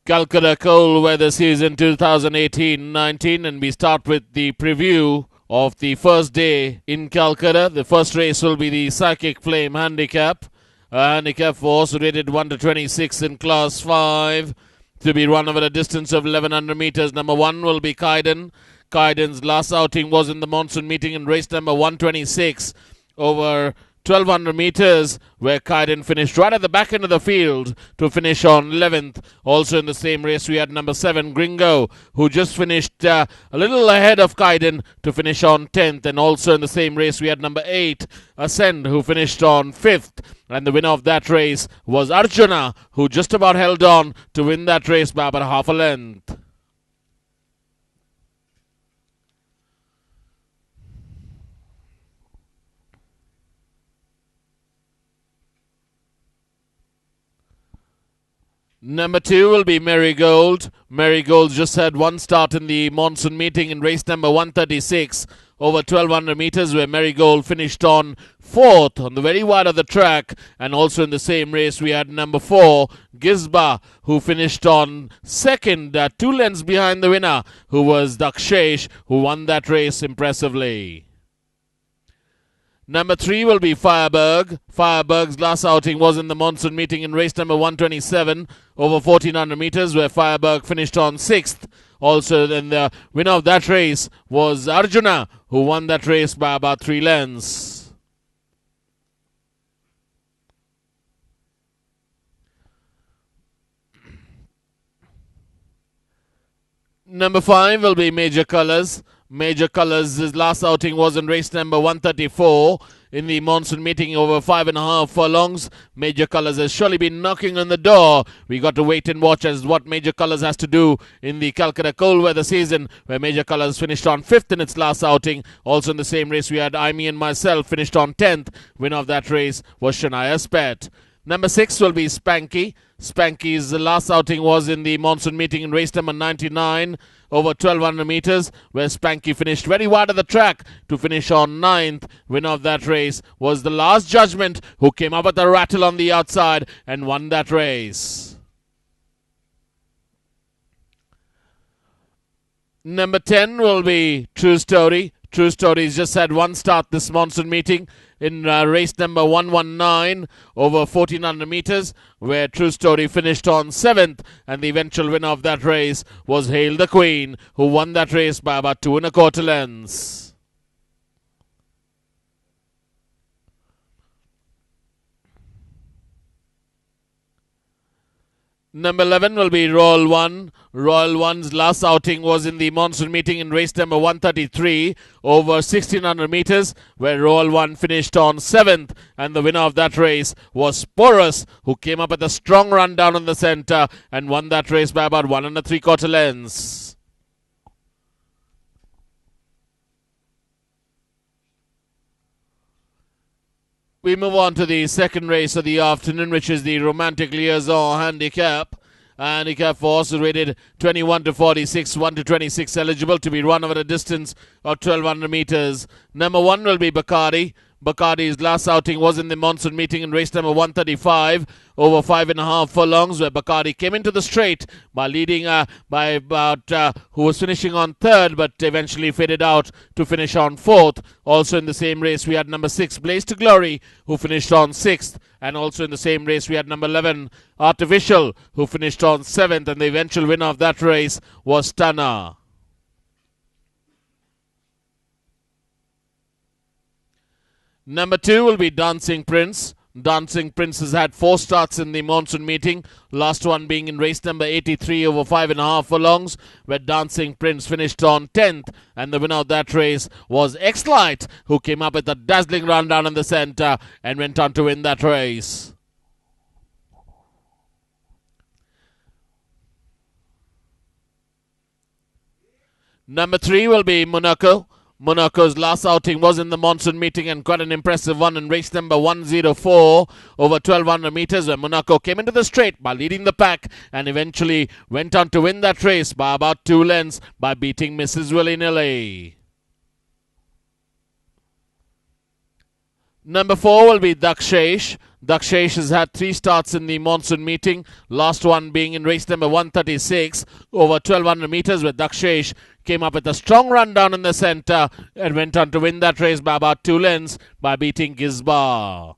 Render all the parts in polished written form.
Calcutta cold weather season 2018-19, and we start with the preview of the first day in Calcutta. The first race will be the Psychic Flame Handicap. A handicap force rated 1 to 26 in Class 5 to be run over a distance of 1100 meters. Number 1 will be Kaiden. Kaiden's last outing was in the monsoon meeting in race number 126 over 1200 meters, where Kaiden finished right at the back end of the field to finish on 11th. Also in the same race, we had number 7, Gringo, who just finished a little ahead of Kaiden to finish on 10th. And also in the same race, we had number 8, Ascend, who finished on 5th. And the winner of that race was Arjuna, who just about held on to win that race by about half a length. Number 2 will be Marigold. Marigold just had one start in the monsoon meeting in race number 136 over 1200 meters, where Marigold finished on 4th on the very wide of the track. And also in the same race, we had number 4, Gizba, who finished on 2nd, 2 lengths behind the winner, who was Dakshesh, who won that race impressively. Number 3 will be Fireberg. Fireberg's last outing was in the monsoon meeting in race number 127 over 1400 meters, where Fireberg finished on 6th. Also, then the winner of that race was Arjuna, who won that race by about 3 lengths. Number 5 will be Major Colors. Major Colors' last outing was in race number 134 in the monsoon meeting over 5.5 furlongs. Major Colors has surely been knocking on the door. We got to wait and watch as what Major Colors has to do in the Calcutta cold weather season, where Major Colors finished on 5th in its last outing. Also in the same race, we had I, Me and Myself finished on 10th. Winner of that race was Shania's Pet. Number 6 will be Spanky. Spanky's last outing was in the monsoon meeting in race number 99 over 1200 meters, where Spanky finished very wide of the track to finish on 9th. Winner of that race was The Last Judgment, who came up with a rattle on the outside and won that race. Number 10 will be True Story. True Story's just had one start this monsoon meeting in race number 119 over 1400 meters, where True Story finished on 7th, and the eventual winner of that race was Hail the Queen, who won that race by about 2 1/4 lengths. Number 11 will be Royal One. Royal One's last outing was in the monsoon meeting in race number 133 over 1600 meters, where Royal One finished on 7th, and the winner of that race was Porus, who came up with a strong run down in the center and won that race by about 1 3/4 lengths. We move on to the second race of the afternoon, which is the Romantic Liaison Handicap. Handicap force is rated 21 to 46, 1 to 26 eligible to be run over a distance of 1200 meters. Number 1 will be Bacardi. Bacardi's last outing was in the monsoon meeting in race number 135 over 5.5 furlongs, where Bacardi came into the straight by leading by about who was finishing on 3rd, but eventually faded out to finish on 4th. Also in the same race, we had number 6, Blaze to Glory, who finished on 6th. And also in the same race, we had number 11, Artificial, who finished on 7th, and the eventual winner of that race was Tana. Number 2 will be Dancing Prince. Dancing Prince has had 4 starts in the monsoon meeting, last one being in race number 83 over 5.5 furlongs, where Dancing Prince finished on 10th, and the winner of that race was X-Light, who came up with a dazzling run down in the center and went on to win that race. Number 3 will be Monaco. Monaco's last outing was in the monsoon meeting, and quite an impressive one in race number 104 over 1200 meters, where Monaco came into the straight by leading the pack and eventually went on to win that race by about 2 lengths by beating Mrs. Willy-Nilly. Number 4 will be Dakshesh. Dakshesh has had 3 starts in the monsoon meeting, last one being in race number 136 over 1200 meters, where Dakshesh came up with a strong run down in the centre and went on to win that race by about 2 lengths by beating Gizbar.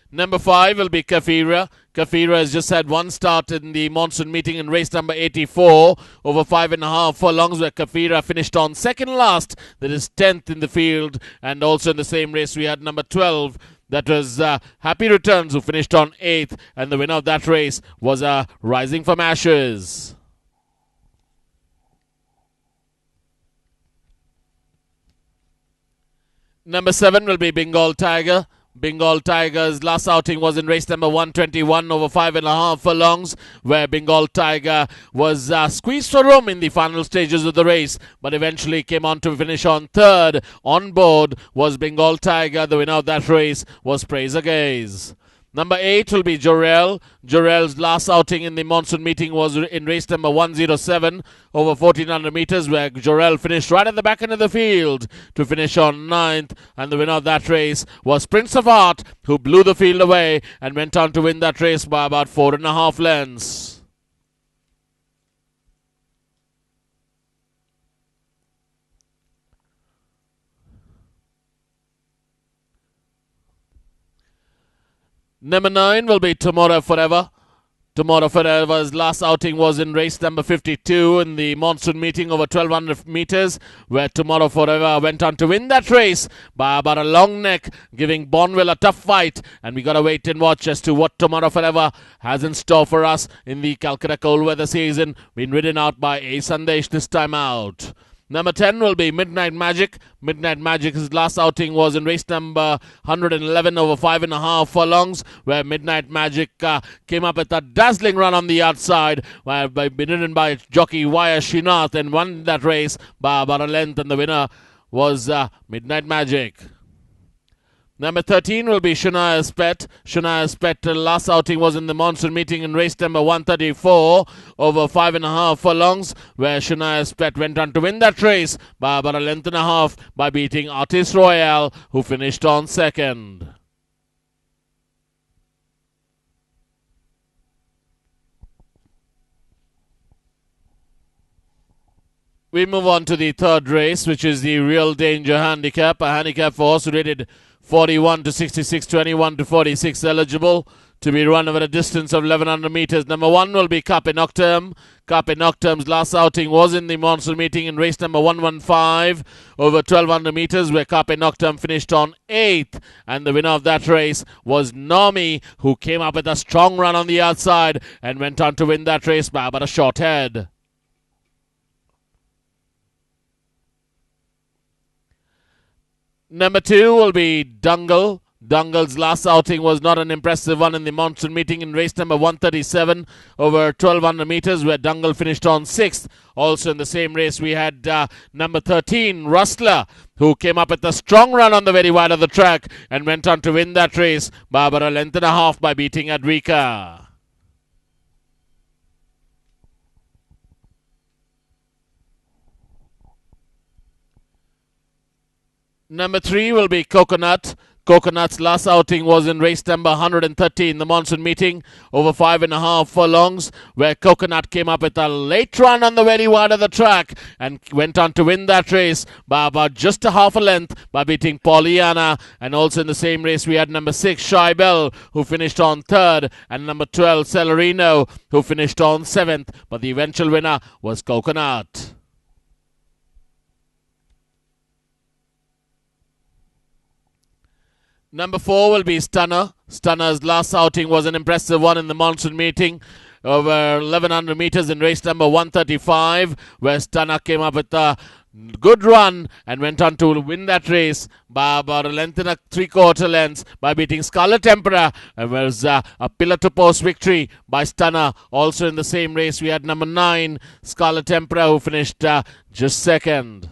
Number 5 will be Kafira. Kafira has just had 1 start in the monsoon meeting in race number 84 over 5.5 furlongs, where Kafira finished on second last. That is 10th in the field. And also in the same race we had number 12. That was Happy Returns, who finished on 8th. And the winner of that race was Rising from Ashes. Number 7 will be Bengal Tiger. Bengal Tiger's last outing was in race number 121 over 5.5 furlongs, where Bengal Tiger was squeezed for room in the final stages of the race, but eventually came on to finish on 3rd. On board was Bengal Tiger. The winner of that race was Praise Gaze. Number 8 will be Jorel. Jorel's last outing in the monsoon meeting was in race number 107 over 1400 meters, where Jorel finished right at the back end of the field to finish on 9th. And the winner of that race was Prince of Art, who blew the field away and went on to win that race by about 4.5 lengths. Number 9 will be Tomorrow Forever. Tomorrow Forever's last outing was in race number 52 in the monsoon meeting over 1200 meters, where Tomorrow Forever went on to win that race by about a long neck, giving Bonville a tough fight. And we got to wait and watch as to what Tomorrow Forever has in store for us in the Calcutta cold weather season, being ridden out by A. Sandesh this time out. Number 10 will be Midnight Magic. Midnight Magic's last outing was in race number 111 over 5.5 furlongs, where Midnight Magic came up with a dazzling run on the outside, ridden by jockey Vaya Shinath, and won that race by about a length, and the winner was Midnight Magic. Number 13 will be Shunaya's Pet. Shunaya's Pet last outing was in the monsoon meeting in race number 134 over 5.5 furlongs, where Shunaya's Pet went on to win that race by about a length and a half by beating Artist Royale, who finished on 2nd. We move on to the 3rd race, which is the Real Danger Handicap, a handicap for horse rated 41 to 66, 21 to 46 eligible to be run over a distance of 1100 meters. Number 1 will be Kappa Nocturne. Kappa Nocturne's last outing was in the monsoon meeting in race number 115 over 1200 meters, where Kappa Nocturne finished on 8th. And the winner of that race was Nomi, who came up with a strong run on the outside and went on to win that race by about a short head. Number 2 will be Dungle. Dungle's last outing was not an impressive one in the monsoon meeting in race number 137 over 1200 meters, where Dungle finished on 6th. Also in the same race we had number 13, Rustler, who came up with a strong run on the very wide of the track and went on to win that race by about a length and a half by beating Adrika. Number 3 will be Coconut. Coconut's last outing was in race number 130 in the monsoon meeting over 5.5 furlongs, where Coconut came up with a late run on the very wide of the track and went on to win that race by about just a half a length by beating Pollyanna. And also in the same race we had number 6, Shy Bell, who finished on 3rd, and number 12, Celerino, who finished on 7th. But the eventual winner was Coconut. Number 4 will be Stunner. Stunner's last outing was an impressive one in the monsoon meeting over 1100 meters in race number 135, where Stunner came up with a good run and went on to win that race by about a length and a 3/4 lengths by beating Scarlet Emperor. It was a pillar to post victory by Stunner. Also in the same race we had number 9, Scarlet Emperor, who finished just 2nd.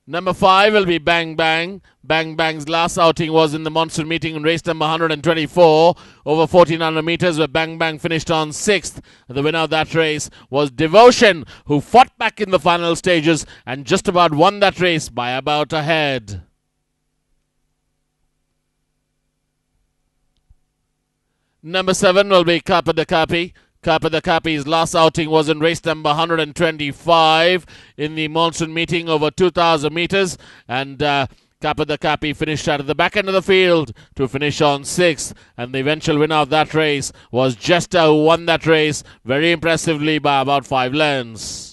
Number 5 will be Bang Bang. Bang Bang's last outing was in the monsoon meeting in race number 124 over 1400 meters, where Bang Bang finished on 6th. The winner of that race was Devotion, who fought back in the final stages and just about won that race by about a head. Number 7 will be Kappa the Kappa. Kappa the Kappa's last outing was in race number 125 in the monsoon meeting over 2,000 meters, and Kappa the Kappa finished at the back end of the field to finish on 6th, and the eventual winner of that race was Jester, who won that race very impressively by about 5 lengths.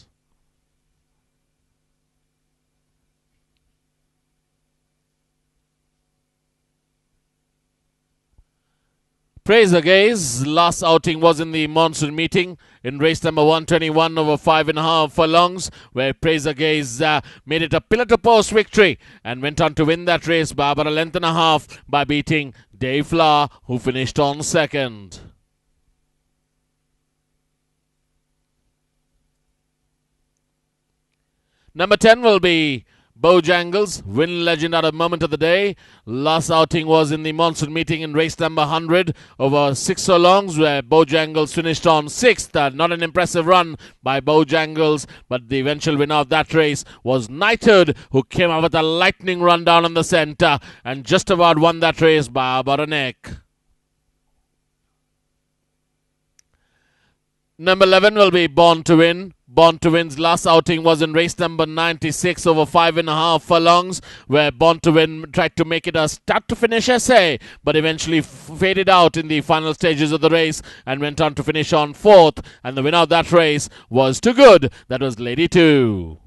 Praise the Gaze. Last outing was in the monsoon meeting in race number 121 over 5.5 furlongs, where Praise the Gaze made it a pillar-to-post victory and went on to win that race by about a length and a half by beating Dave Flower, who finished on 2nd. Number 10 will be Bojangles, win legend at a moment of the day. Last outing was in the monsoon meeting in race number 100 over 6 furlongs, where Bojangles finished on 6th. Not an impressive run by Bojangles, but the eventual winner of that race was Knighthood, who came out with a lightning run down in the centre and just about won that race by about a neck. Number 11 will be Born to Win. Born to Win's last outing was in race number 96 over 5.5 furlongs, where Born to Win tried to make it a start-to-finish essay, but eventually faded out in the final stages of the race and went on to finish on 4th. And the winner of that race was Too Good. That was Lady 2.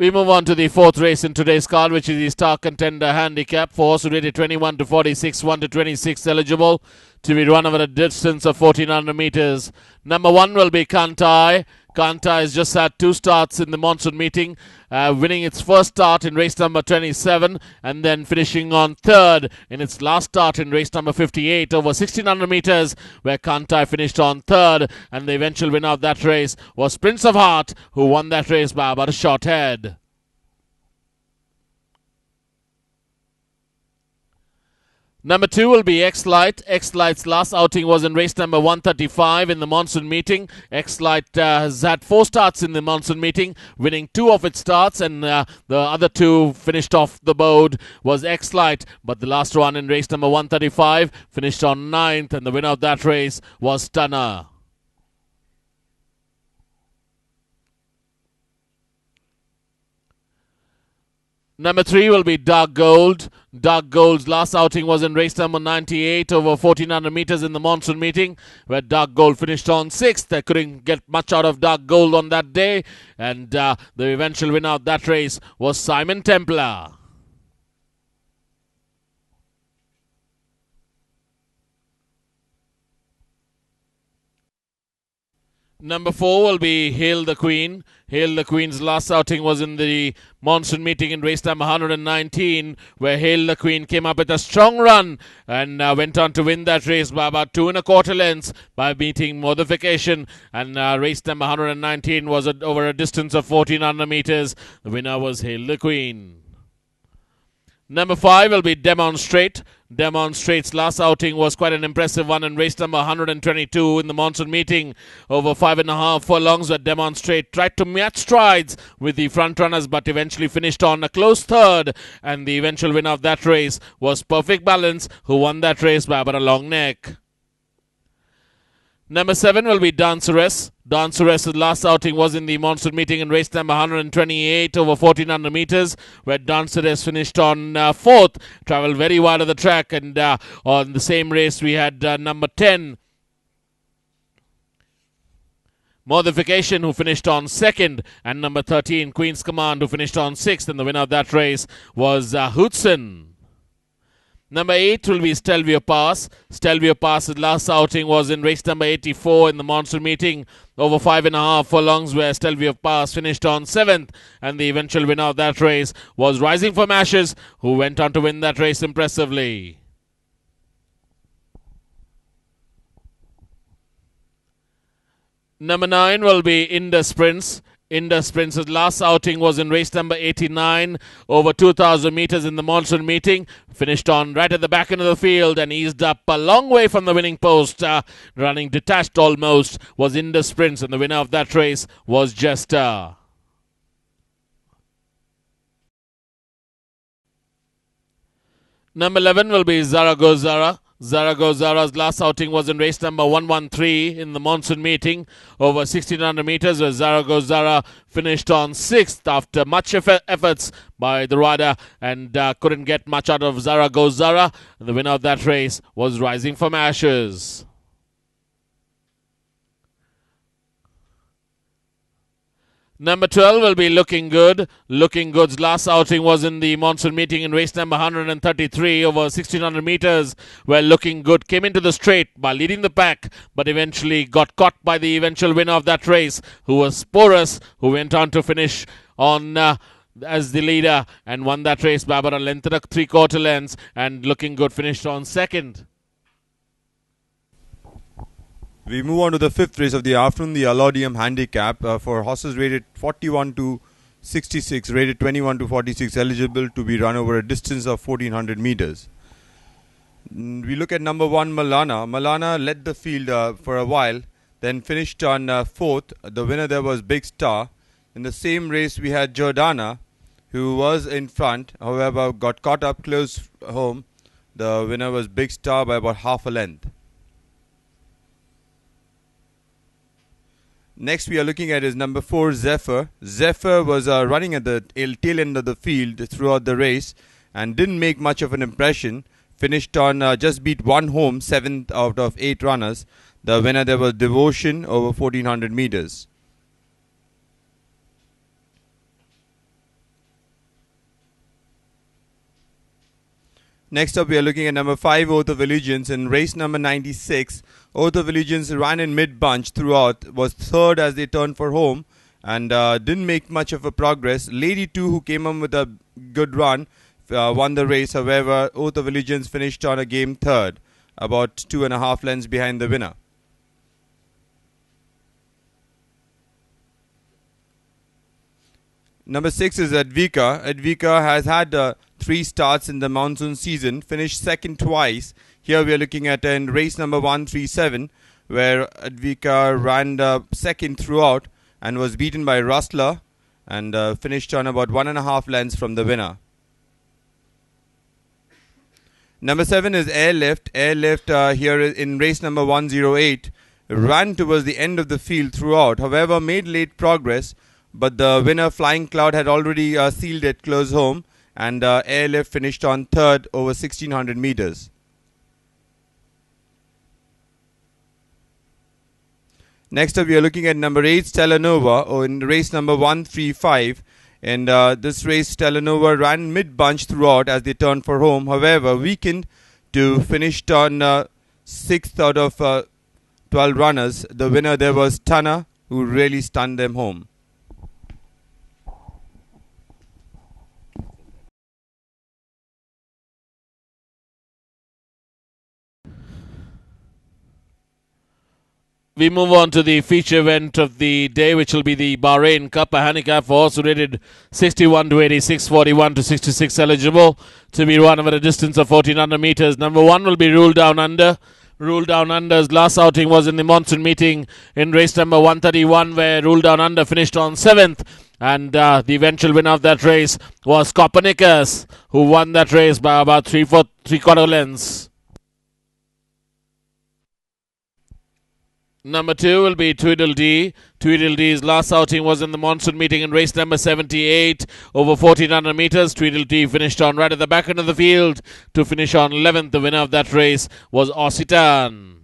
We move on to the 4th race in today's card, which is the Star Contender Handicap for horses rated 21 to 46, 1 to 26 eligible, to be run over a distance of 1400 meters. Number 1 will be Kantai. Kantai has just had 2 starts in the monsoon meeting, winning its first start in race number 27 and then finishing on 3rd in its last start in race number 58 over 1600 meters, where Kantai finished on 3rd, and the eventual winner of that race was Prince of Heart, who won that race by about a short head. Number 2 will be X-Light. X-Light's last outing was in race number 135 in the monsoon meeting. X-Light has had 4 starts in the monsoon meeting, winning 2 of its starts, and the other 2 finished off the board was X-Light, but the last one in race number 135 finished on 9th, and the winner of that race was Stunner. Number 3 will be Dark Gold. Dark Gold's last outing was in race number 98 over 1400 meters in the monsoon meeting, where Dark Gold finished on 6th. They couldn't get much out of Dark Gold on that day, and the eventual winner of that race was Simon Templar. Number 4 will be Hail the Queen. Hail the Queen's last outing was in the monsoon meeting in race number 119, where Hail the Queen came up with a strong run and went on to win that race by about 2 1/4 lengths by beating Modification. And race number 119 was over a distance of 1400 meters. The winner was Hail the Queen. Number 5 will be Demonstrate. Demonstrate's last outing was quite an impressive one in race number 122 in the monsoon meeting over 5.5 furlongs, where Demonstrate tried to match strides with the front runners but eventually finished on a close 3rd, and the eventual winner of that race was Perfect Balance, who won that race by about a long neck. Number 7 will be Danceress. Danceress's last outing was in the monsoon meeting in race number 128 over 1400 meters, where Danceress finished on 4th, travelled very wide of the track, and on the same race we had number 10, Modification, who finished on 2nd, and number 13, Queen's Command, who finished on 6th, and the winner of that race was Hootson. Number 8 will be Stelvio Pass. Stelvio Pass's last outing was in race number 84 in the monsoon meeting over 5.5 furlongs, where Stelvio Pass finished on 7th, and the eventual winner of that race was Rising from Ashes, who went on to win that race impressively. Number 9 will be Indus Prince. Indus Prince's last outing was in race number 89 over 2,000 meters in the monsoon meeting. Finished on right at the back end of the field and eased up a long way from the winning post. Running detached almost was Indus Prince, and the winner of that race was Jester. Number 11 will be Zaragoza. Zaragoza's last outing was in race number 113 in the monsoon meeting over 1,600 meters, where Zaragoza finished on 6th after much efforts by the rider and couldn't get much out of Zaragoza. The winner of that race was Rising from Ashes. Number 12 will be Looking Good. Looking Good's last outing was in the monsoon meeting in race number 133 over 1,600 meters, where Looking Good came into the straight by leading the pack, but eventually got caught by the eventual winner of that race, who was Porus, who went on to finish on as the leader and won that race by about a length and a 3/4 lengths, and Looking Good finished on 2nd. We move on to the 5th race of the afternoon, the Illudium Handicap, for horses rated 41 to 66, rated 21 to 46, eligible to be run over a distance of 1,400 meters. We look at number 1, Malana. Malana led the field for a while, then finished on 4th. The winner there was Big Star. In the same race, we had Jordana, who was in front, however, got caught up close home. The winner was Big Star by about half a length. Next we are looking at is number 4, Zephyr. Zephyr was running at the tail end of the field throughout the race and didn't make much of an impression. Finished on just beat one home, 7th out of 8 runners. The winner there was Devotion over 1,400 meters. Next up we are looking at number 5, Oath of Allegiance. In race number 96, Oath of Allegiance ran in mid-bunch throughout, was 3rd as they turned for home, and didn't make much of a progress. Lady 2, who came on with a good run, won the race. However, Oath of Allegiance finished on a game 3rd, about 2.5 lengths behind the winner. Number 6 is Advika. Advika has had 3 starts in the monsoon season, finished 2nd twice. Here we are looking at in race number 137, where Advika ran 2nd throughout and was beaten by Rustler and finished on about 1.5 lengths from the winner. Number 7 is Airlift. Airlift here in race number 108 ran towards the end of the field throughout, however made late progress, but the winner Flying Cloud had already sealed it close home, and Airlift finished on 3rd over 1,600 meters. Next up we are looking at number 8, Stellanova, in race number 135. And this race, Stellanova ran mid-bunch throughout as they turned for home. However, weakened to finish on 6th out of 12 runners. The winner there was Tana, who really stunned them home. We move on to the feature event of the day, which will be the Bahrain Kappa Handicap for horse rated 61 to 86, 41 to 66 eligible to be run over a distance of 1,400 meters. Number 1 will be Rule Down Under. Rule Down Under's last outing was in the monsoon meeting in race number 131, where Rule Down Under finished on 7th. And the eventual winner of that race was Copernicus, who won that race by about 3/4 lengths. Number 2 will be Tweedledee. Tweedledee's last outing was in the monsoon meeting in race number 78 over 1,400 meters. Tweedledee finished on right at the back end of the field to finish on 11th. The winner of that race was Occitan.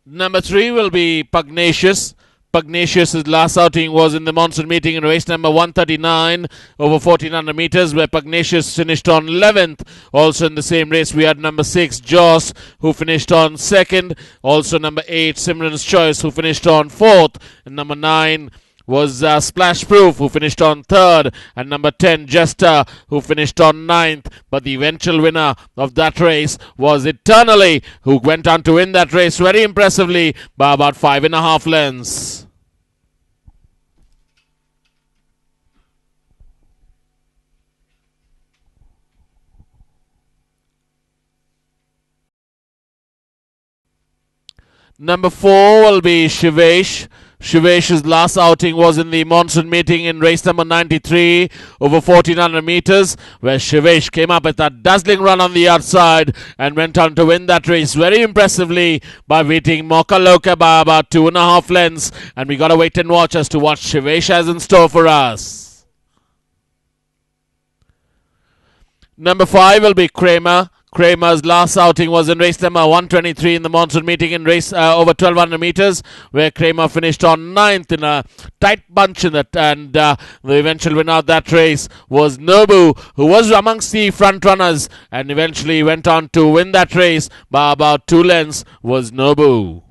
Number 3 will be Pugnacious. Pugnacious's last outing was in the monsoon meeting in race number 139 over 1,400 meters, where Pugnacious finished on 11th. Also in the same race, we had number 6, Joss, who finished on 2nd. Also number 8, Simran's Choice, who finished on 4th. And number 9, was Splash Proof, who finished on 3rd, and number 10, Jester, who finished on 9th. But the eventual winner of that race was Eternally, who went on to win that race very impressively by about 5.5 lengths. Number 4 will be Shivesh. Shivesh's last outing was in the monsoon meeting in race number 93 over 1400 meters, where Shivesh came up with a dazzling run on the outside and went on to win that race very impressively by beating Mocha Loka by about 2.5 lengths. And we got to wait and watch as to what Shivesh has in store for us. Number 5 will be Kramer. Kramer's last outing was in race number 123 in the monsoon meeting in race over 1200 meters, where Kramer finished on 9th in a tight bunch in that, and the eventual winner of that race was Nobu, who was amongst the front runners and eventually went on to win that race by about 2 lengths, was Nobu.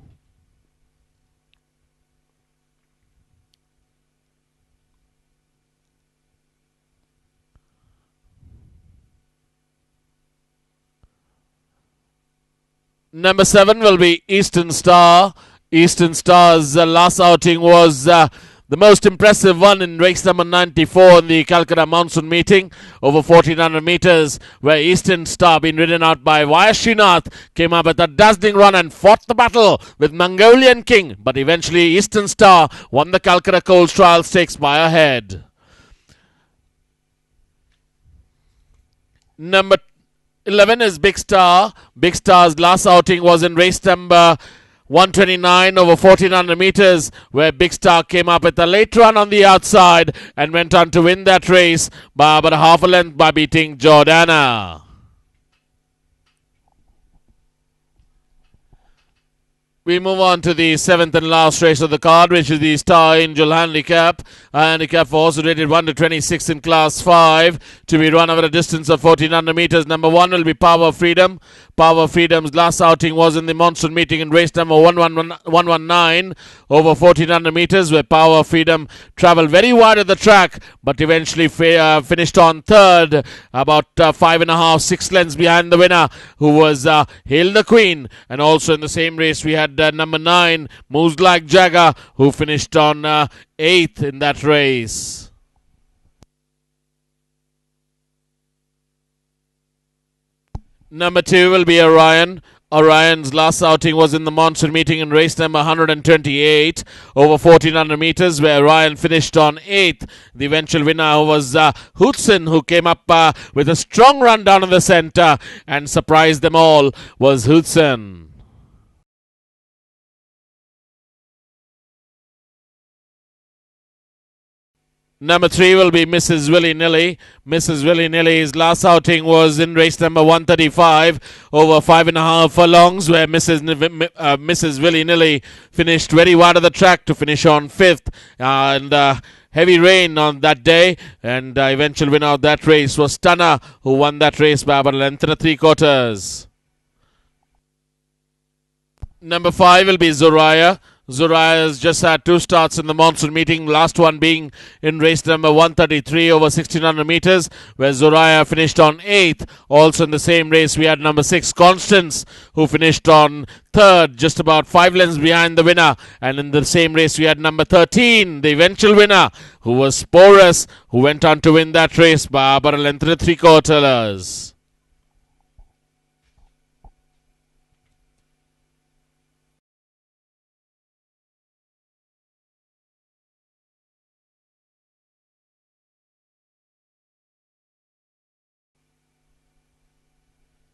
Number 7 will be Eastern Star. Eastern Star's last outing was the most impressive one in race number 94 in the Calcutta monsoon meeting over 1400 meters, where Eastern Star, being ridden out by Vayashinath, came up with a dazzling run and fought the battle with Mongolian King. But eventually Eastern Star won the Calcutta Cold Trial Stakes by a head. Number 11 is Big Star. Big Star's last outing was in race number 129 over 1400 meters, where Big Star came up with a late run on the outside and went on to win that race by about 1/2 length by beating Jordana. We move on to the 7th and last race of the card, which is the Star Angel Handicap. A handicap for horses rated 1 to 26 in Class 5, to be run over a distance of 1400 meters. Number 1 will be Power Freedom. Power Freedom's last outing was in the monsoon meeting in race number 119 over 1400 meters, where Power Freedom travelled very wide at the track, but eventually finished on 3rd, about 5.5, 6 lengths behind the winner, who was Hail the Queen. And also in the same race we had number 9, Moves Like Jagger, who finished on 8th in that race. Number 2 will be Orion. Orion's last outing was in the monsoon meeting in race number 128 over 1400 meters, where Orion finished on 8th. The eventual winner was Hootson, who came up with a strong run down in the center and surprised them all, was Hootson. Number 3 will be Mrs. Willy-Nilly. Mrs. Willy-Nilly's last outing was in race number 135 over 5.5 furlongs, where Mrs. Willy-Nilly finished very wide of the track to finish on 5th. And heavy rain on that day, and eventual winner of that race was Stunner, who won that race by about a length and 3/4. Number 5 will be Zoraya. Zoraya has just had 2 starts in the monsoon meeting, last one being in race number 133 over 1600 meters, where Zoraya finished on 8th. Also in the same race we had number 6, Constance, who finished on 3rd, just about 5 lengths behind the winner. And in the same race we had number 13, the eventual winner, who was Sporus, who went on to win that race by about a length and 3/4.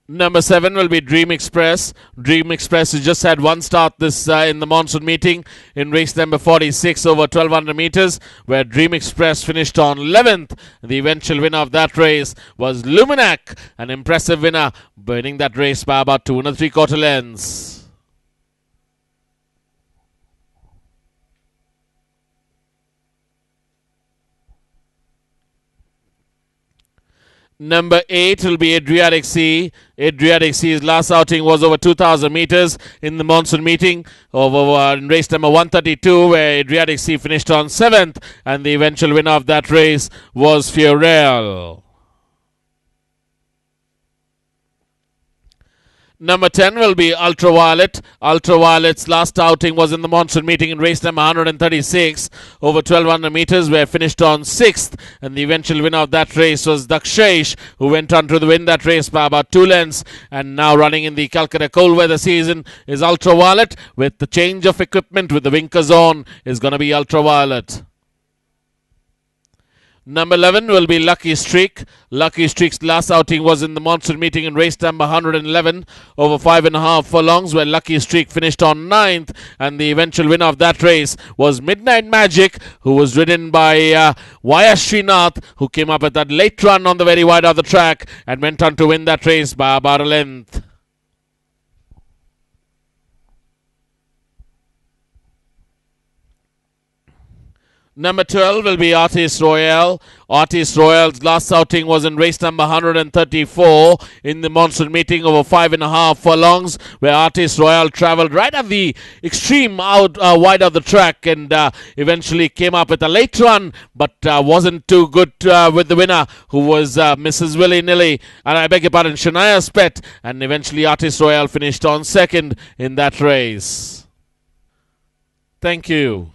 Number 7 will be Dream Express. Dream Express has just had 1 start this in the monsoon meeting in race number 46 over 1200 meters, where Dream Express finished on 11th. The eventual winner of that race was Luminac, an impressive winner, winning that race by about 2 3/4 lengths. Number 8 will be Adriatic Sea. Adriatic Sea's last outing was over 2,000 meters in the monsoon meeting in race number 132, where Adriatic Sea finished on 7th, and the eventual winner of that race was Fiorel. Number 10 will be Ultraviolet. Ultraviolet's last outing was in the monsoon meeting in race number 136 over 1,200 meters, where it finished on 6th, and the eventual winner of that race was Dakshish, who went on to win that race by about 2 lengths, and now running in the Calcutta cold weather season is Ultraviolet. With the change of equipment, with the winkers on, is going to be Ultraviolet. Number 11 will be Lucky Streak. Lucky Streak's last outing was in the monsoon meeting in race number 111 over 5.5 furlongs, where Lucky Streak finished on 9th, and the eventual winner of that race was Midnight Magic, who was ridden by Vaya Srinath, who came up with that late run on the very wide of the track and went on to win that race by about a length. Number 12 will be Artist Royale. Artist Royale's last outing was in race number 134 in the monsoon meeting over 5.5 furlongs, where Artist Royale travelled right at the extreme wide of the track and eventually came up with a late run, but wasn't too good with the winner, who was Mrs. Willy-Nilly, and I beg your pardon, Shania Spett, and eventually Artist Royale finished on 2nd in that race. Thank you.